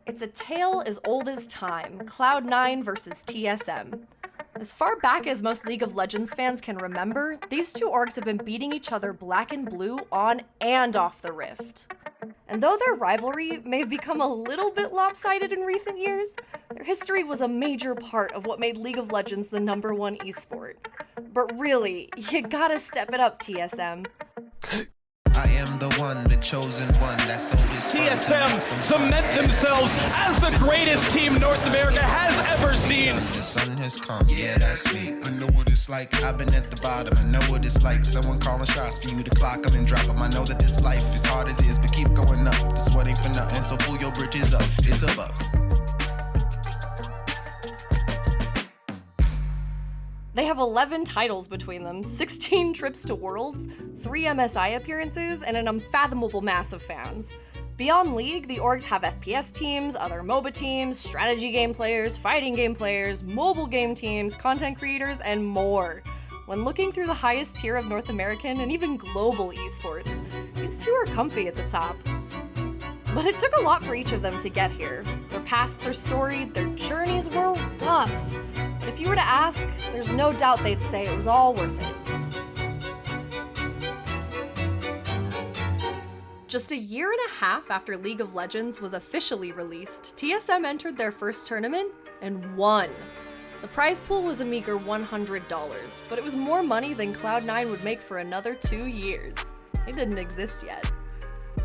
It's a tale as old as time, Cloud9 versus TSM. As far back as most League of Legends fans can remember, these two orgs have been beating each other black and blue on and off the Rift. And though their rivalry may have become a little bit lopsided in recent years, their history was a major part of what made League of Legends the #1 esport. But really, you gotta step it up, TSM. I am the one, the chosen one, that's always TSM cement themselves as the greatest team North America has ever seen. The sun has come, yeah, that's me. I know what it's like, I've been at the bottom. I know what it's like, someone calling shots for you to clock them and drop them. I know that this life is hard as is, but keep going up. This sweat ain't for nothing, so pull your bridges up. It's a buck. They have 11 titles between them, 16 trips to Worlds, 3 MSI appearances, and an unfathomable mass of fans. Beyond League, the orgs have FPS teams, other MOBA teams, strategy game players, fighting game players, mobile game teams, content creators, and more. When looking through the highest tier of North American and even global esports, these two are comfy at the top. But it took a lot for each of them to get here. Their pasts are storied, their journeys were rough. But if you were to ask, there's no doubt they'd say it was all worth it. Just a year and a half after League of Legends was officially released, TSM entered their first tournament and won. The prize pool was a meager $100, but it was more money than Cloud9 would make for another 2 years. They didn't exist yet.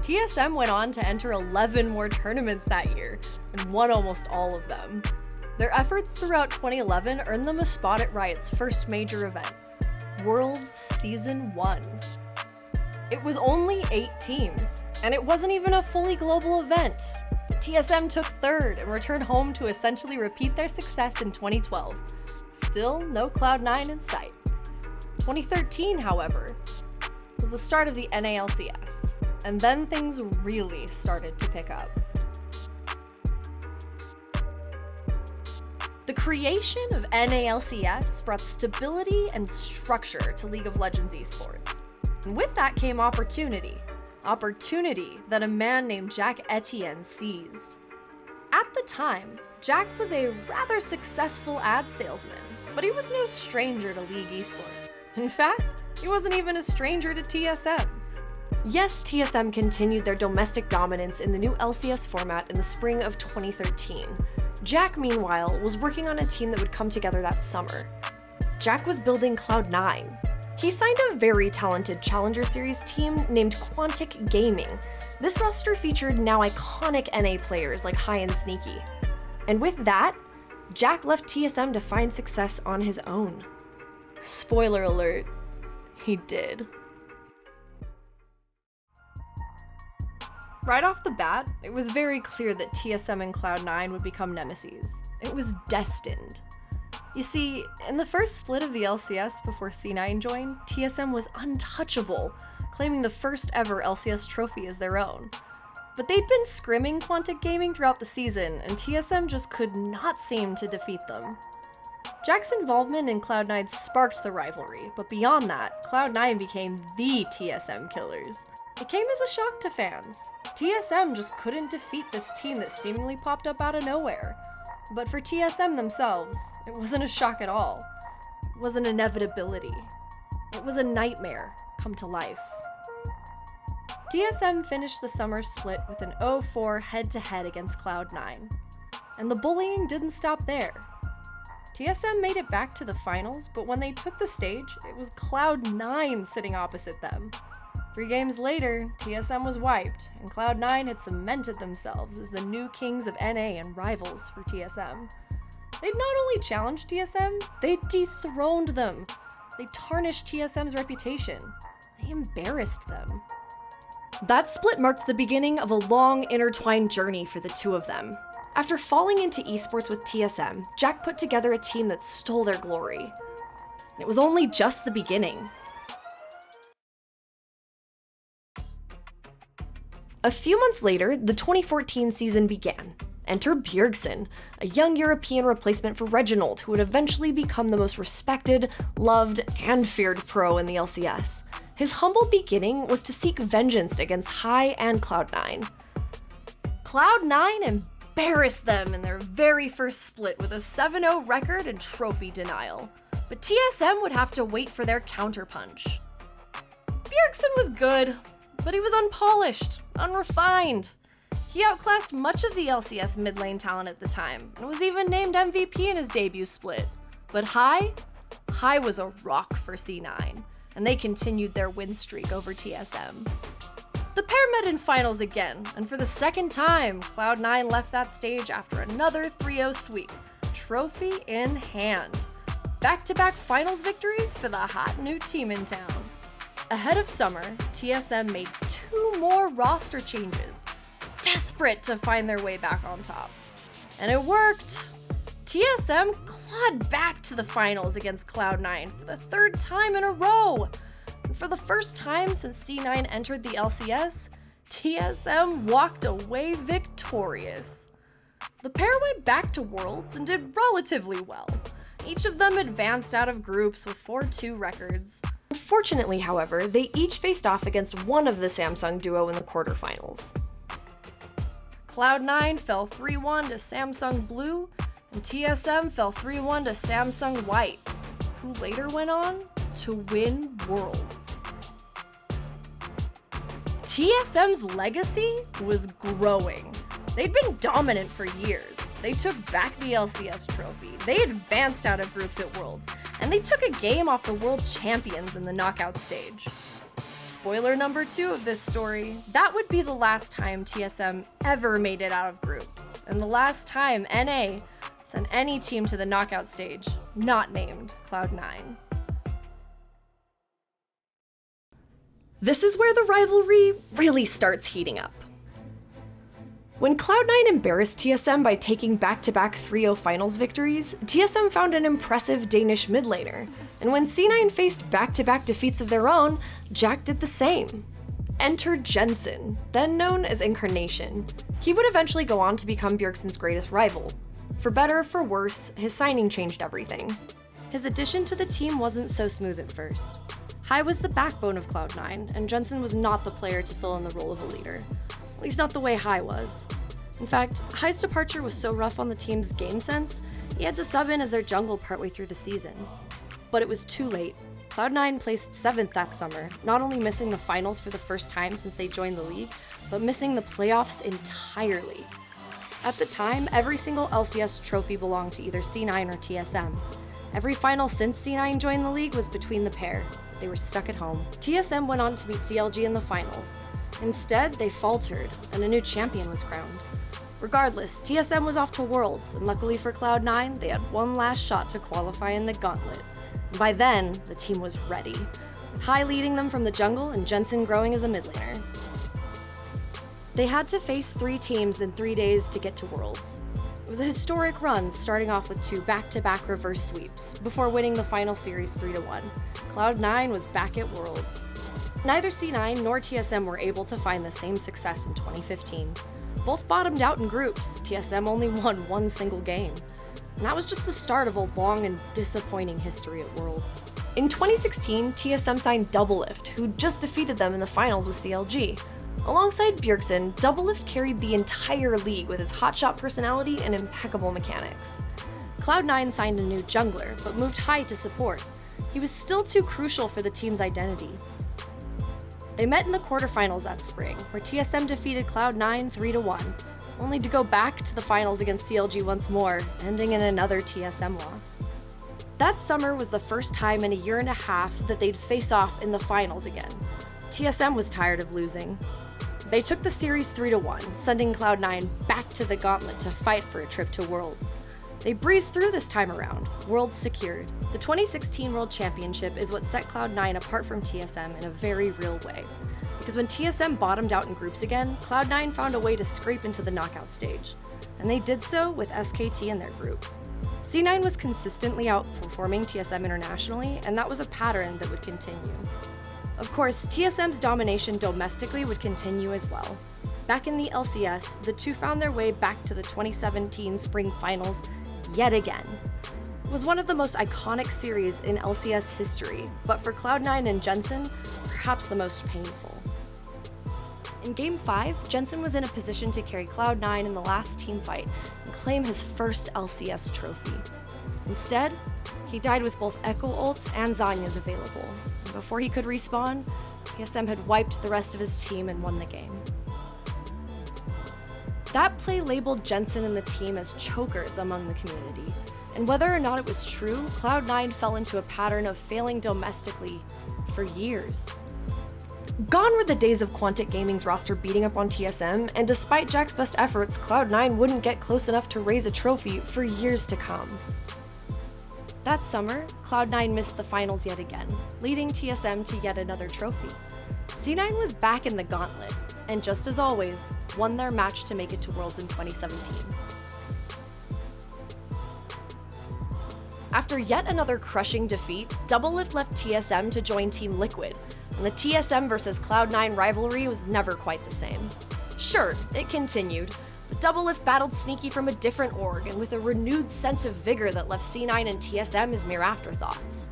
TSM went on to enter 11 more tournaments that year, and won almost all of them. Their efforts throughout 2011 earned them a spot at Riot's first major event, Worlds Season 1. It was only 8 teams, and it wasn't even a fully global event. TSM took third and returned home to essentially repeat their success in 2012. Still no Cloud9 in sight. 2013, however, was the start of the LCS. And then things really started to pick up. The creation of LCS brought stability and structure to League of Legends esports. And with that came opportunity. Opportunity that a man named Jack Etienne seized. At the time, Jack was a rather successful ad salesman, but he was no stranger to League esports. In fact, he wasn't even a stranger to TSM. Yes, TSM continued their domestic dominance in the new LCS format in the spring of 2013. Jack, meanwhile, was working on a team that would come together that summer. Jack was building Cloud9. He signed a very talented Challenger Series team named Quantic Gaming. This roster featured now iconic NA players like High and Sneaky. And with that, Jack left TSM to find success on his own. Spoiler alert, he did. Right off the bat, it was very clear that TSM and Cloud9 would become nemesis. It was destined. You see, in the first split of the LCS before C9 joined, TSM was untouchable, claiming the first ever LCS trophy as their own. But they'd been scrimming Quantic Gaming throughout the season, and TSM just could not seem to defeat them. Jack's involvement in Cloud9 sparked the rivalry, but beyond that, Cloud9 became the TSM killers. It came as a shock to fans. TSM just couldn't defeat this team that seemingly popped up out of nowhere. But for TSM themselves, it wasn't a shock at all. It was an inevitability. It was a nightmare come to life. TSM finished the summer split with an 0-4 head-to-head against Cloud9. And the bullying didn't stop there. TSM made it back to the finals, but when they took the stage, it was Cloud9 sitting opposite them. 3 games later, TSM was wiped, and Cloud9 had cemented themselves as the new kings of NA and rivals for TSM. They'd not only challenged TSM, they dethroned them. They tarnished TSM's reputation. They embarrassed them. That split marked the beginning of a long, intertwined journey for the two of them. After falling into esports with TSM, Jack put together a team that stole their glory. It was only just the beginning. A few months later, the 2014 season began. Enter Bjergsen, a young European replacement for Reginald who would eventually become the most respected, loved, and feared pro in the LCS. His humble beginning was to seek vengeance against High and Cloud9. Cloud9 embarrassed them in their very first split with a 7-0 record and trophy denial. But TSM would have to wait for their counterpunch. Bjergsen was good, but he was unpolished, unrefined. He outclassed much of the LCS mid lane talent at the time, and was even named MVP in his debut split. But High was a rock for C9, and they continued their win streak over TSM. The pair met in finals again, and for the second time, Cloud9 left that stage after another 3-0 sweep, trophy in hand. Back-to-back finals victories for the hot new team in town. Ahead of summer, TSM made 2 more roster changes, desperate to find their way back on top. And it worked! TSM clawed back to the finals against Cloud9 for the 3rd time in a row. And for the first time since C9 entered the LCS, TSM walked away victorious. The pair went back to Worlds and did relatively well. Each of them advanced out of groups with 4-2 records. Unfortunately, however, they each faced off against one of the Samsung duo in the quarterfinals. Cloud9 fell 3-1 to Samsung Blue, and TSM fell 3-1 to Samsung White, who later went on to win Worlds. TSM's legacy was growing. They'd been dominant for years. They took back the LCS trophy, they advanced out of groups at Worlds, and they took a game off the world champions in the knockout stage. Spoiler number 2 of this story, that would be the last time TSM ever made it out of groups, and the last time NA sent any team to the knockout stage not named Cloud9. This is where the rivalry really starts heating up. When Cloud9 embarrassed TSM by taking back-to-back 3-0 finals victories, TSM found an impressive Danish mid laner, and when C9 faced back-to-back defeats of their own, Jack did the same. Enter Jensen, then known as Incarnation. He would eventually go on to become Bjergsen's greatest rival. For better or for worse, his signing changed everything. His addition to the team wasn't so smooth at first. High was the backbone of Cloud9, and Jensen was not the player to fill in the role of a leader. At least not the way High was. In fact, High's departure was so rough on the team's game sense, he had to sub in as their jungle partway through the season. But it was too late. Cloud9 placed 7th that summer, not only missing the finals for the first time since they joined the league, but missing the playoffs entirely. At the time, every single LCS trophy belonged to either C9 or TSM. Every final since C9 joined the league was between the pair. They were stuck at home. TSM went on to beat CLG in the finals. Instead, they faltered, and a new champion was crowned. Regardless, TSM was off to Worlds, and luckily for Cloud9, they had one last shot to qualify in the gauntlet. And by then, the team was ready, with High leading them from the jungle and Jensen growing as a mid laner. They had to face 3 teams in 3 days to get to Worlds. It was a historic run, starting off with 2 back-to-back reverse sweeps, before winning the final series 3-1. Cloud9 was back at Worlds. Neither C9 nor TSM were able to find the same success in 2015. Both bottomed out in groups. TSM only won 1 single game. And that was just the start of a long and disappointing history at Worlds. In 2016, TSM signed Doublelift, who just defeated them in the finals with CLG. Alongside Bjergsen, Doublelift carried the entire league with his hotshot personality and impeccable mechanics. Cloud9 signed a new jungler, but moved High to support. He was still too crucial for the team's identity. They met in the quarterfinals that spring, where TSM defeated Cloud9 3-1, only to go back to the finals against CLG once more, ending in another TSM loss. That summer was the first time in a year and a half that they'd face off in the finals again. TSM was tired of losing. They took the series 3-1, sending Cloud9 back to the gauntlet to fight for a trip to Worlds. They breezed through this time around, Worlds secured. The 2016 World Championship is what set Cloud9 apart from TSM in a very real way. Because when TSM bottomed out in groups again, Cloud9 found a way to scrape into the knockout stage. And they did so with SKT in their group. C9 was consistently outperforming TSM internationally, and that was a pattern that would continue. Of course, TSM's domination domestically would continue as well. Back in the LCS, the two found their way back to the 2017 Spring Finals yet again. It was one of the most iconic series in LCS history, but for Cloud9 and Jensen, perhaps the most painful. In Game 5, Jensen was in a position to carry Cloud9 in the last team fight and claim his first LCS trophy. Instead, he died with both Echo ults and Zhonya's available. And before he could respawn, TSM had wiped the rest of his team and won the game. That play labeled Jensen and the team as chokers among the community, and whether or not it was true, Cloud9 fell into a pattern of failing domestically for years. Gone were the days of Quantic Gaming's roster beating up on TSM, and despite Jack's best efforts, Cloud9 wouldn't get close enough to raise a trophy for years to come. That summer, Cloud9 missed the finals yet again, leading TSM to yet another trophy. C9 was back in the gauntlet, and just as always, won their match to make it to Worlds in 2017. After yet another crushing defeat, Doublelift left TSM to join Team Liquid, and the TSM versus Cloud9 rivalry was never quite the same. Sure, it continued, but Doublelift battled Sneaky from a different org and with a renewed sense of vigor that left C9 and TSM as mere afterthoughts.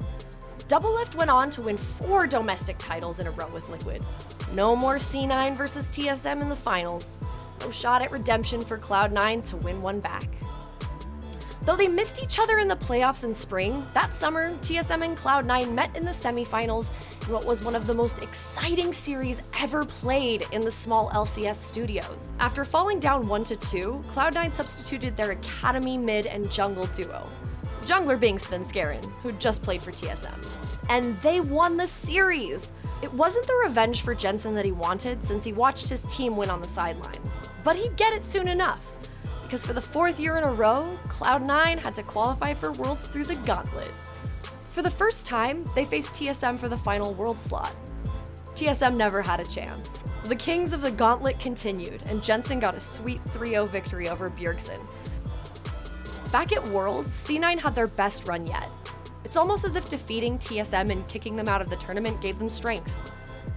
Doublelift went on to win 4 domestic titles in a row with Liquid. No more C9 versus TSM in the finals. No shot at redemption for Cloud9 to win one back. Though they missed each other in the playoffs in spring, that summer, TSM and Cloud9 met in the semifinals in what was one of the most exciting series ever played in the small LCS studios. After falling down 1-2, Cloud9 substituted their Academy mid and jungle duo, jungler being Svenskeren, who just played for TSM. And they won the series! It wasn't the revenge for Jensen that he wanted, since he watched his team win on the sidelines. But he'd get it soon enough, because for the 4th year in a row, Cloud9 had to qualify for Worlds through the gauntlet. For the first time, they faced TSM for the final World slot. TSM never had a chance. The Kings of the Gauntlet continued, and Jensen got a sweet 3-0 victory over Bjergsen. Back at Worlds, C9 had their best run yet. It's almost as if defeating TSM and kicking them out of the tournament gave them strength.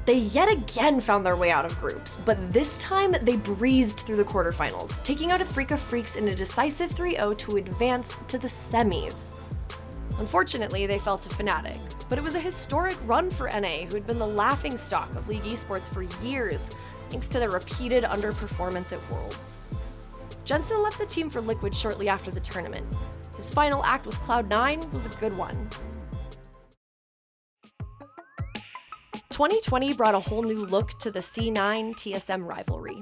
They yet again found their way out of groups, but this time they breezed through the quarterfinals, taking out Afrika Freaks in a decisive 3-0 to advance to the semis. Unfortunately, they fell to Fnatic, but it was a historic run for NA, who had been the laughingstock of League Esports for years, thanks to their repeated underperformance at Worlds. Jensen left the team for Liquid shortly after the tournament. His final act with Cloud9 was a good one. 2020 brought a whole new look to the C9-TSM rivalry.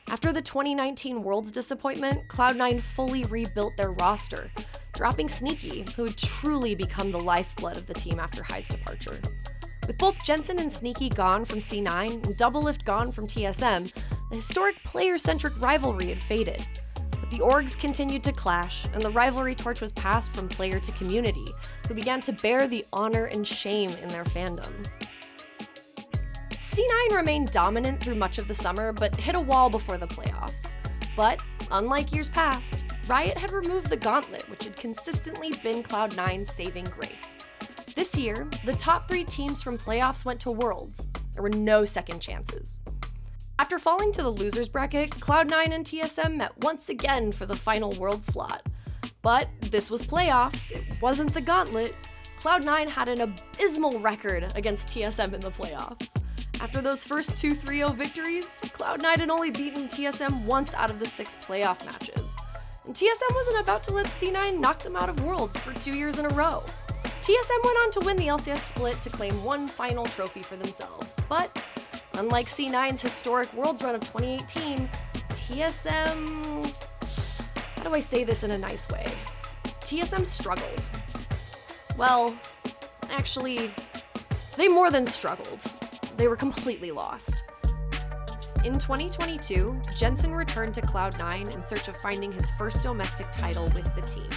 After the 2019 Worlds disappointment, Cloud9 fully rebuilt their roster, dropping Sneaky, who had truly become the lifeblood of the team after High's departure. With both Jensen and Sneaky gone from C9 and Doublelift gone from TSM, the historic player-centric rivalry had faded. But the orgs continued to clash, and the rivalry torch was passed from player to community, who began to bear the honor and shame in their fandom. C9 remained dominant through much of the summer, but hit a wall before the playoffs. But, unlike years past, Riot had removed the gauntlet, which had consistently been Cloud9's saving grace. This year, the top 3 teams from playoffs went to Worlds. There were no second chances. After falling to the losers bracket, Cloud9 and TSM met once again for the final World slot. But this was playoffs, it wasn't the gauntlet. Cloud9 had an abysmal record against TSM in the playoffs. After those first 2 3-0 victories, Cloud9 had only beaten TSM once out of the 6 playoff matches. And TSM wasn't about to let C9 knock them out of Worlds for 2 years in a row. TSM went on to win the LCS split to claim one final trophy for themselves, but unlike C9's historic Worlds run of 2018, TSM... how do I say this in a nice way? TSM struggled. Well, actually, they more than struggled. They were completely lost. In 2022, Jensen returned to Cloud9 in search of finding his first domestic title with the team.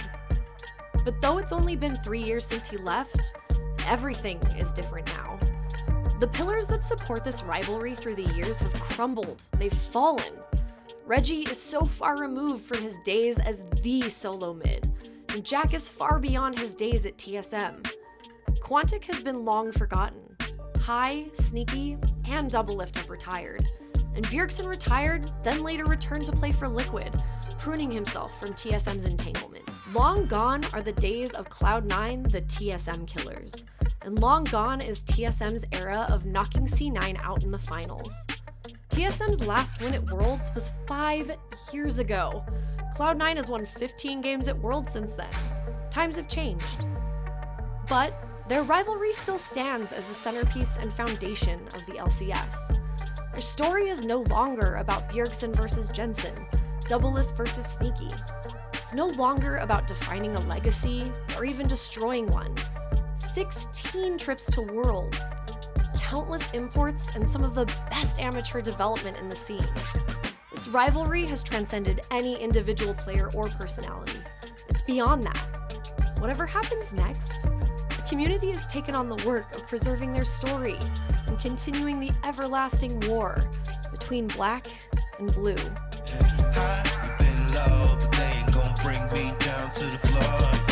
But though it's only been 3 years since he left, everything is different now. The pillars that support this rivalry through the years have crumbled, they've fallen. Reggie is so far removed from his days as the solo mid, and Jack is far beyond his days at TSM. Quantic has been long forgotten. High, Sneaky, and Doublelift have retired. And Bjergsen retired, then later returned to play for Liquid, pruning himself from TSM's entanglement. Long gone are the days of Cloud9, the TSM killers. And long gone is TSM's era of knocking C9 out in the finals. TSM's last win at Worlds was 5 years ago. Cloud9 has won 15 games at Worlds since then. Times have changed. But their rivalry still stands as the centerpiece and foundation of the LCS. Their story is no longer about Bjergsen versus Jensen, Doublelift versus Sneaky. It's no longer about defining a legacy or even destroying one. 16 trips to Worlds, countless imports, and some of the best amateur development in the scene. This rivalry has transcended any individual player or personality. It's beyond that. Whatever happens next, the community has taken on the work of preserving their story and continuing the everlasting war between black and blue. High, you've been low, but they ain't gonna bring me down to the floor.